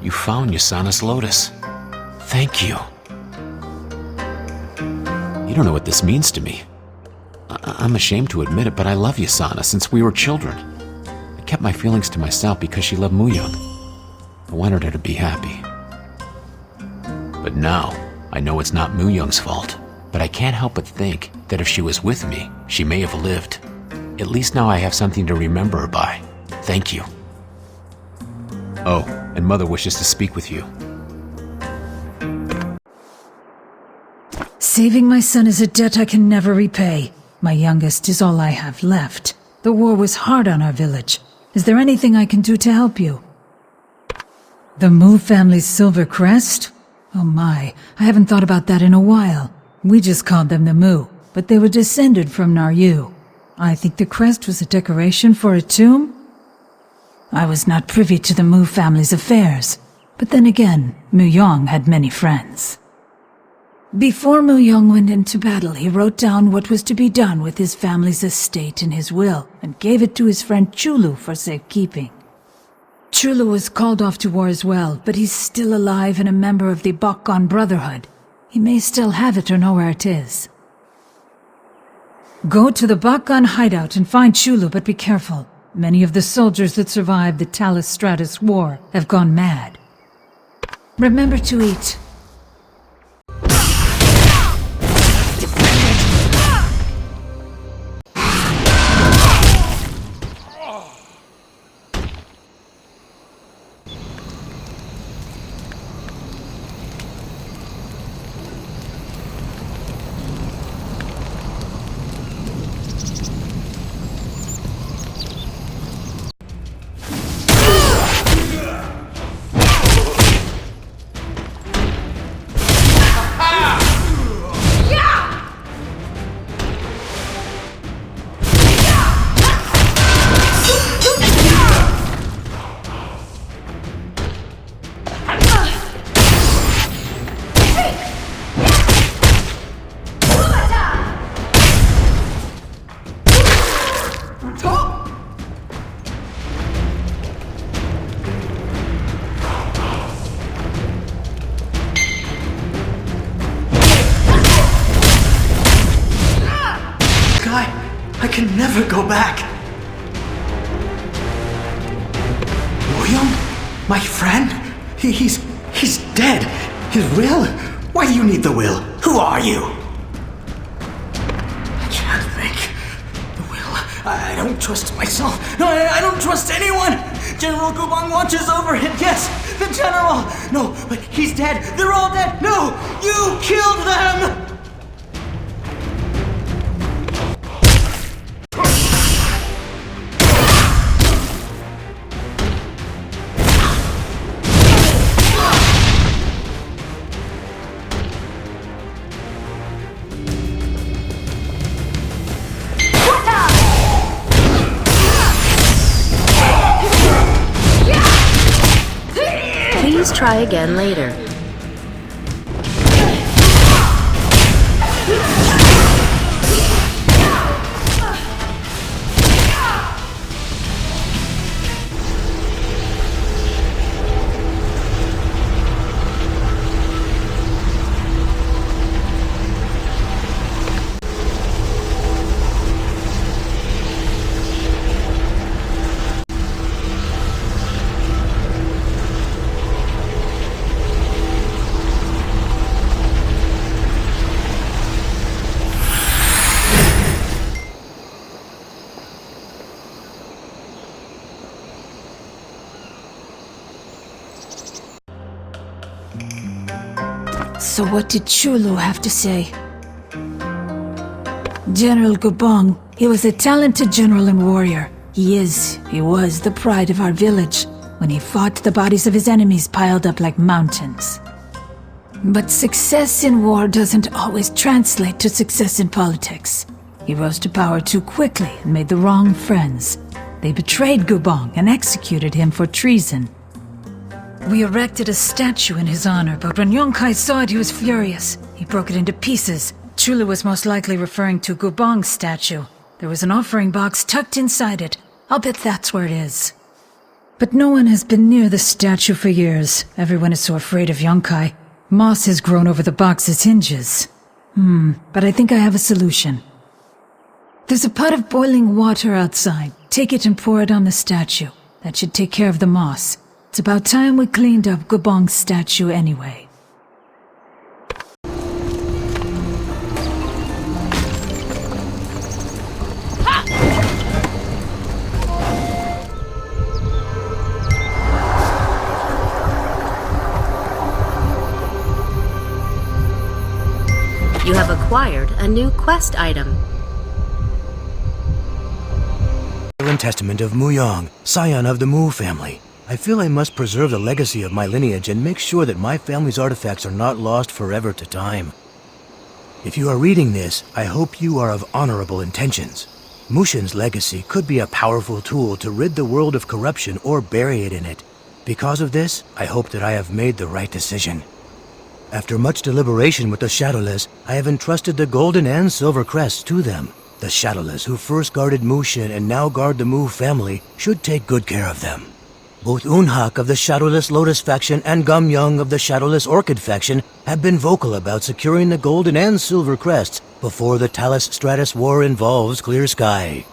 You found Yasana's lotus. Thank you. You don't know what this means to me. I'm ashamed to admit it, but I love Yasana since we were children. I kept my feelings to myself because she loved Muyang. I wanted her to be happy. But now, I know it's not Muyang's fault. But I can't help but think that if she was with me, she may have lived. At least now I have something to remember her by. Thank you. Oh, and Mother wishes to speak with you. Saving my son is a debt I can never repay. My youngest is all I have left. The war was hard on our village. Is there anything I can do to help you? The Mu family's silver crest? Oh my, I haven't thought about that in a while. We just called them the Mu, but they were descended from Naryu. I think the crest was a decoration for a tomb? I was not privy to the Mu family's affairs, but then again, Muyang had many friends. Before Muyang went into battle, he wrote down what was to be done with his family's estate in his will and gave it to his friend Chulu for safekeeping. Chulu was called off to war as well, but he's still alive and a member of the Bakkan Brotherhood. He may still have it or know where it is. Go to the Bakkan hideout and find Chulu, but be careful. Many of the soldiers that survived the Talus Stratus War have gone mad. Remember to eat. I can never go back. William? My friend? He's dead. His will? Why do you need the will? Who are you? I can't think. The will. I don't trust myself. No, I don't trust anyone. General Gubang watches over him. Yes, the general. No, but he's dead. They're all dead. No, you killed them. Please try again later. So what did Chulu have to say? General Gubang, he was a talented general and warrior. He was the pride of our village. When he fought, the bodies of his enemies piled up like mountains. But success in war doesn't always translate to success in politics. He rose to power too quickly and made the wrong friends. They betrayed Gubong and executed him for treason. We erected a statue in his honor, but when Yonkai saw it, he was furious. He broke it into pieces. Chula was most likely referring to Gubong's statue. There was an offering box tucked inside it. I'll bet that's where it is. But no one has been near the statue for years. Everyone is so afraid of Yonkai. Moss has grown over the box's hinges. But I think I have a solution. There's a pot of boiling water outside. Take it and pour it on the statue. That should take care of the moss. It's about time we cleaned up Gubong's statue anyway. You have acquired a new quest item. Testament of Muyong, scion of the Mu family. I feel I must preserve the legacy of my lineage and make sure that my family's artifacts are not lost forever to time. If you are reading this, I hope you are of honorable intentions. Mushin's legacy could be a powerful tool to rid the world of corruption or bury it in it. Because of this, I hope that I have made the right decision. After much deliberation with the Shadowless, I have entrusted the golden and silver crests to them. The Shadowless, who first guarded Mushin and now guard the Mu family, should take good care of them. Both Unhak of the Shadowless Lotus faction and Gamyoung of the Shadowless Orchid faction have been vocal about securing the golden and silver crests before the Talus-Stratus War involves Clear Sky.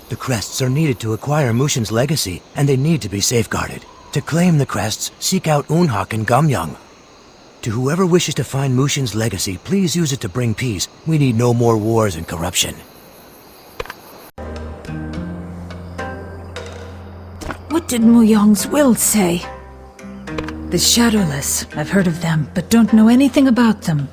The crests are needed to acquire Mushin's legacy, and they need to be safeguarded. To claim the crests, seek out Unhak and Gamyoung. To whoever wishes to find Mushin's legacy, please use it to bring peace. We need no more wars and corruption. What did Muyong's will say? The Shadowless. I've heard of them, but don't know anything about them.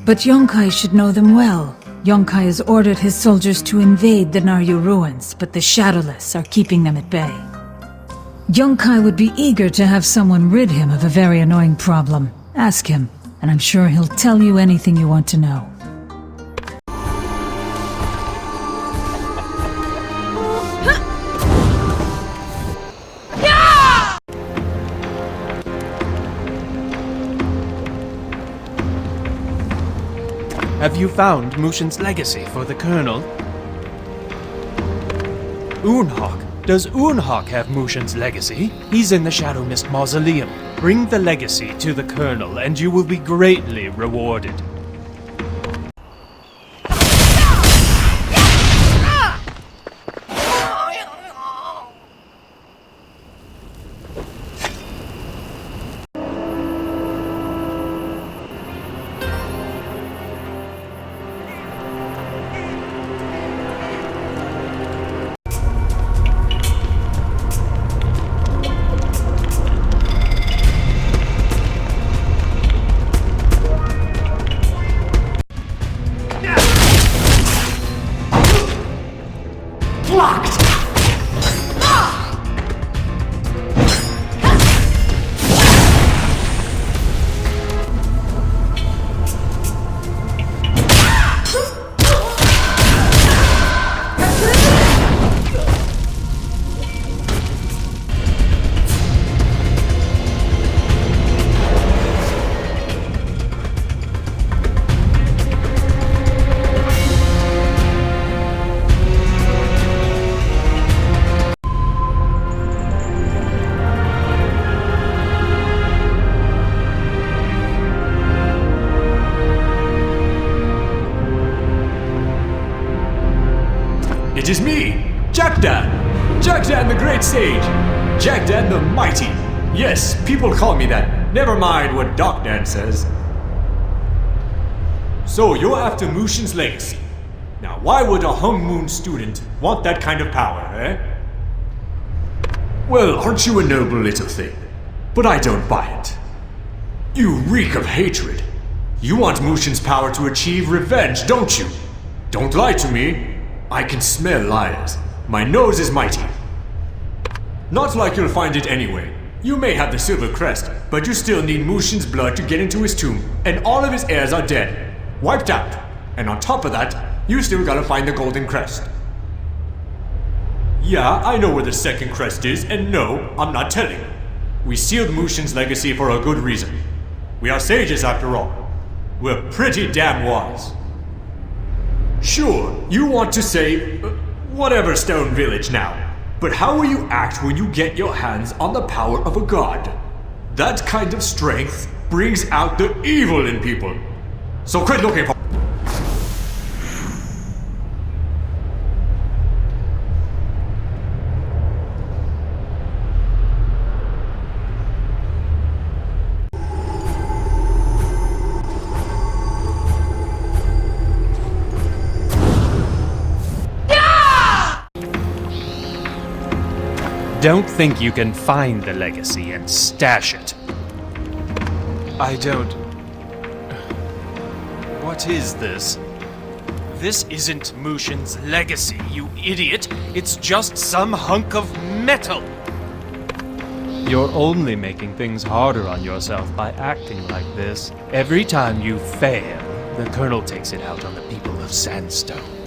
But Yonkai should know them well. Yonkai has ordered his soldiers to invade the Naryu ruins, but the Shadowless are keeping them at bay. Yonkai would be eager to have someone rid him of a very annoying problem. Ask him, and I'm sure he'll tell you anything you want to know. Have you found Mushin's legacy for the Colonel? Unhak. Does Unhak have Mushin's legacy? He's in the Shadow Mist Mausoleum. Bring the legacy to the Colonel and you will be greatly rewarded. It is me, Jackdan! Jackdan the Great Sage! Jackdan the Mighty! Yes, people call me that. Never mind what Darkdan says. So, you're after Mushin's legacy. Now, why would a Hung Moon student want that kind of power, eh? Well, aren't you a noble little thing? But I don't buy it. You reek of hatred. You want Mushin's power to achieve revenge, don't you? Don't lie to me. I can smell liars. My nose is mighty. Not like you'll find it anyway. You may have the silver crest, but you still need Mushin's blood to get into his tomb, and all of his heirs are dead. Wiped out. And on top of that, You still gotta find the golden crest. Yeah, I know where the second crest is, and no, I'm not telling. We sealed Mushin's legacy for a good reason. We are sages after all. We're pretty damn wise. Sure, you want to say, whatever Stone Village now. But how will you act when you get your hands on the power of a god? That kind of strength brings out the evil in people. So quit looking for... Don't think you can find the legacy and stash it. I don't... What is this? This isn't Mushin's legacy, you idiot! It's just some hunk of metal! You're only making things harder on yourself by acting like this. Every time you fail, the Colonel takes it out on the people of Sandstone.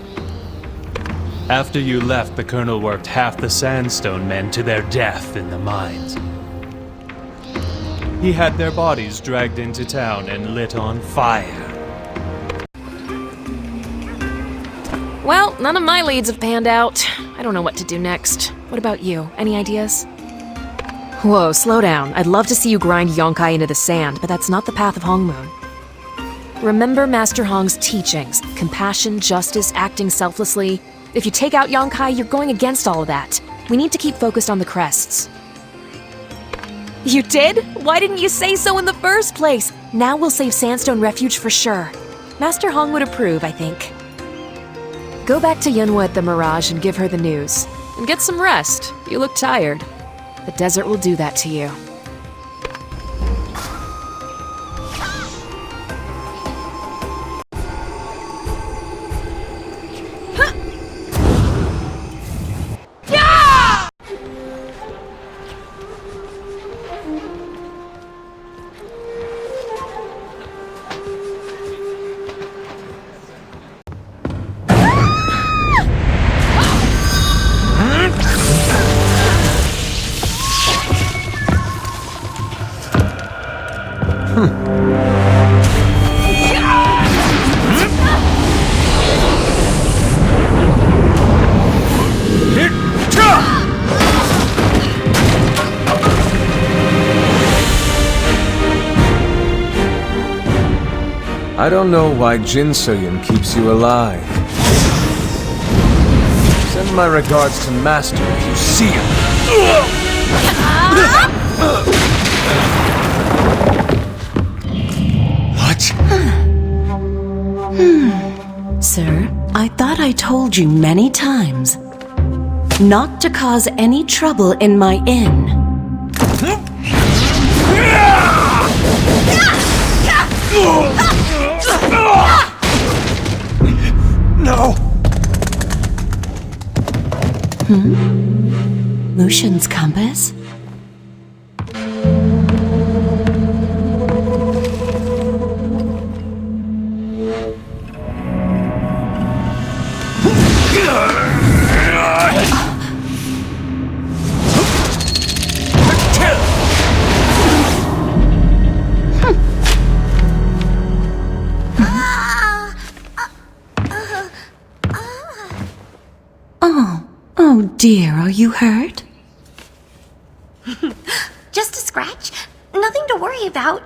After you left, the Colonel worked half the Sandstone men to their death in the mines. He had their bodies dragged into town and lit on fire. Well, none of my leads have panned out. I don't know what to do next. What about you? Any ideas? Whoa, slow down. I'd love to see you grind Yonkai into the sand, but that's not the path of Hongmoon. Remember Master Hong's teachings. Compassion, justice, acting selflessly. If you take out Yonkai, you're going against all of that. We need to keep focused on the crests. You did? Why didn't you say so in the first place? Now we'll save Sandstone Refuge for sure. Master Hong would approve, I think. Go back to Yunwa at the Mirage and give her the news. And get some rest. You look tired. The desert will do that to you. I don't know why Jin Soyun keeps you alive. Send my regards to Master if you see him. What? Sir, I thought I told you many times not to cause any trouble in my inn. No! Mushin's compass? Oh dear, are you hurt? Just a scratch. Nothing to worry about.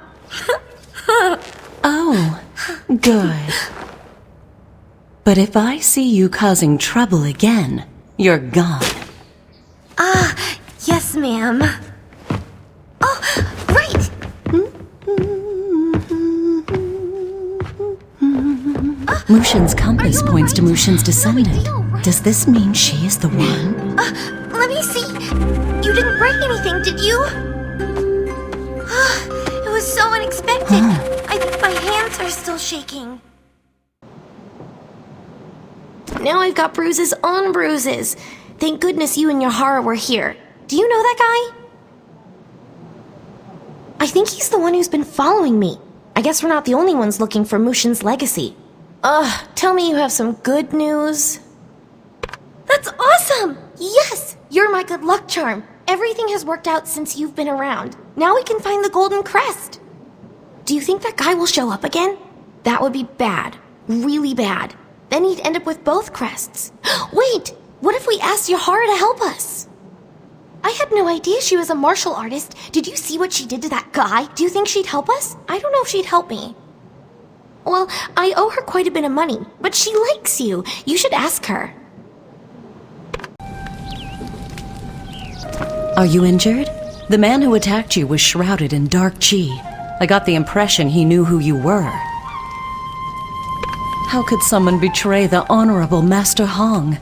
Oh, good. But if I see you causing trouble again, you're gone. Yes, ma'am. Oh, right! Mushin's compass points to Mushin's descendant. Does this mean she is the one? Let me see. You didn't break anything, did you? It was so unexpected. I think my hands are still shaking. Now I've got bruises on bruises. Thank goodness you and Yehara were here. Do you know that guy? I think he's the one who's been following me. I guess we're not the only ones looking for Mushin's legacy. Tell me you have some good news. That's awesome! Yes! You're my good luck charm. Everything has worked out since you've been around. Now we can find the golden crest. Do you think that guy will show up again? That would be bad. Really bad. Then he'd end up with both crests. Wait! What if we asked Yehara to help us? I had no idea she was a martial artist. Did you see what she did to that guy? Do you think she'd help us? I don't know if she'd help me. Well, I owe her quite a bit of money, but she likes you. You should ask her. Are you injured? The man who attacked you was shrouded in dark chi. I got the impression he knew who you were. How could someone betray the honorable Master Hong?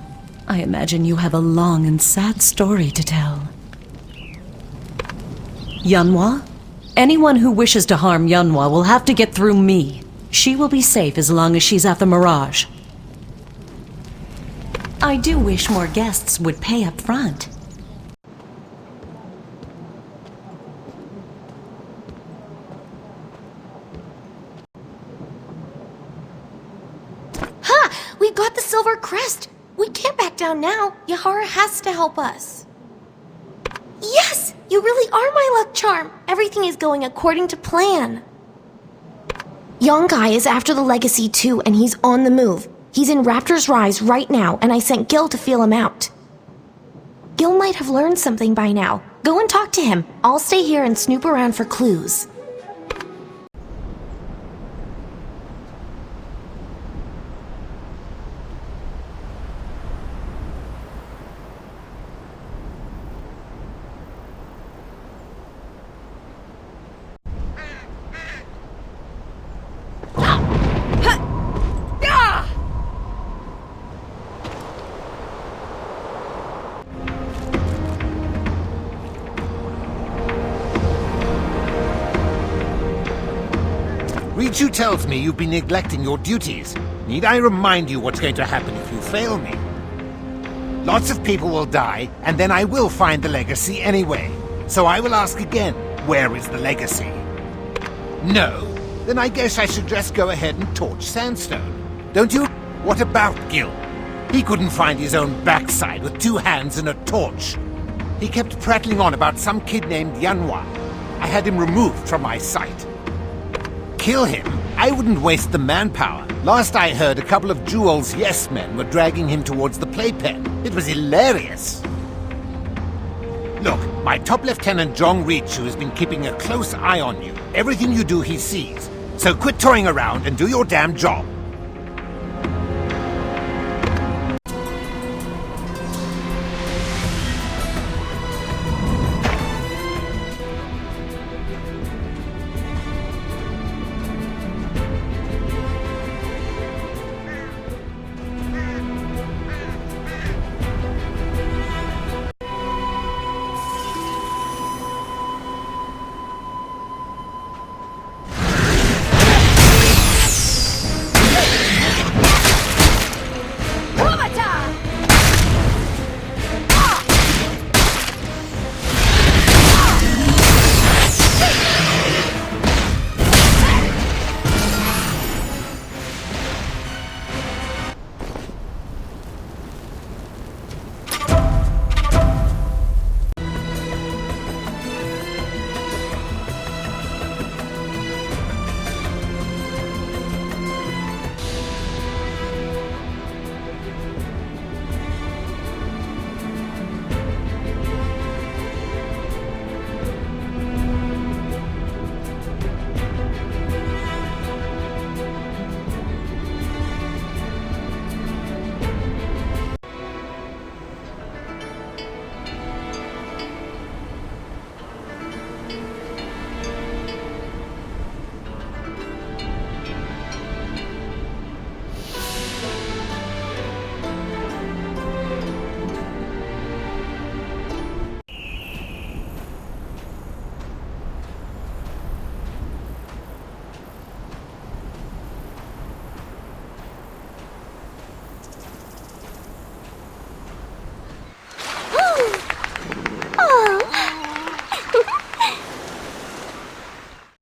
I imagine you have a long and sad story to tell. Yunwa? Anyone who wishes to harm Yunwa will have to get through me. She will be safe as long as she's at the Mirage. I do wish more guests would pay up front. We got the silver crest! We can't back down now. Yehara has to help us. Yes! You really are my luck charm! Everything is going according to plan. Yonkai is after the legacy too, and he's on the move. He's in Raptor's Rise right now, and I sent Gil to feel him out. Gil might have learned something by now. Go and talk to him. I'll stay here and snoop around for clues. Richu tells me you've been neglecting your duties. Need I remind you what's going to happen if you fail me? Lots of people will die, and then I will find the legacy anyway. So I will ask again, where is the legacy? No? Then I guess I should just go ahead and torch Sandstone. Don't you? What about Gil? He couldn't find his own backside with 2 hands and a torch. He kept prattling on about some kid named Yunwa. I had him removed from my sight. Kill him? I wouldn't waste the manpower. Last I heard, a couple of Jewel's yes-men were dragging him towards the playpen. It was hilarious. Look, my top lieutenant Jong Richu has been keeping a close eye on you. Everything you do he sees. So quit toying around and do your damn job.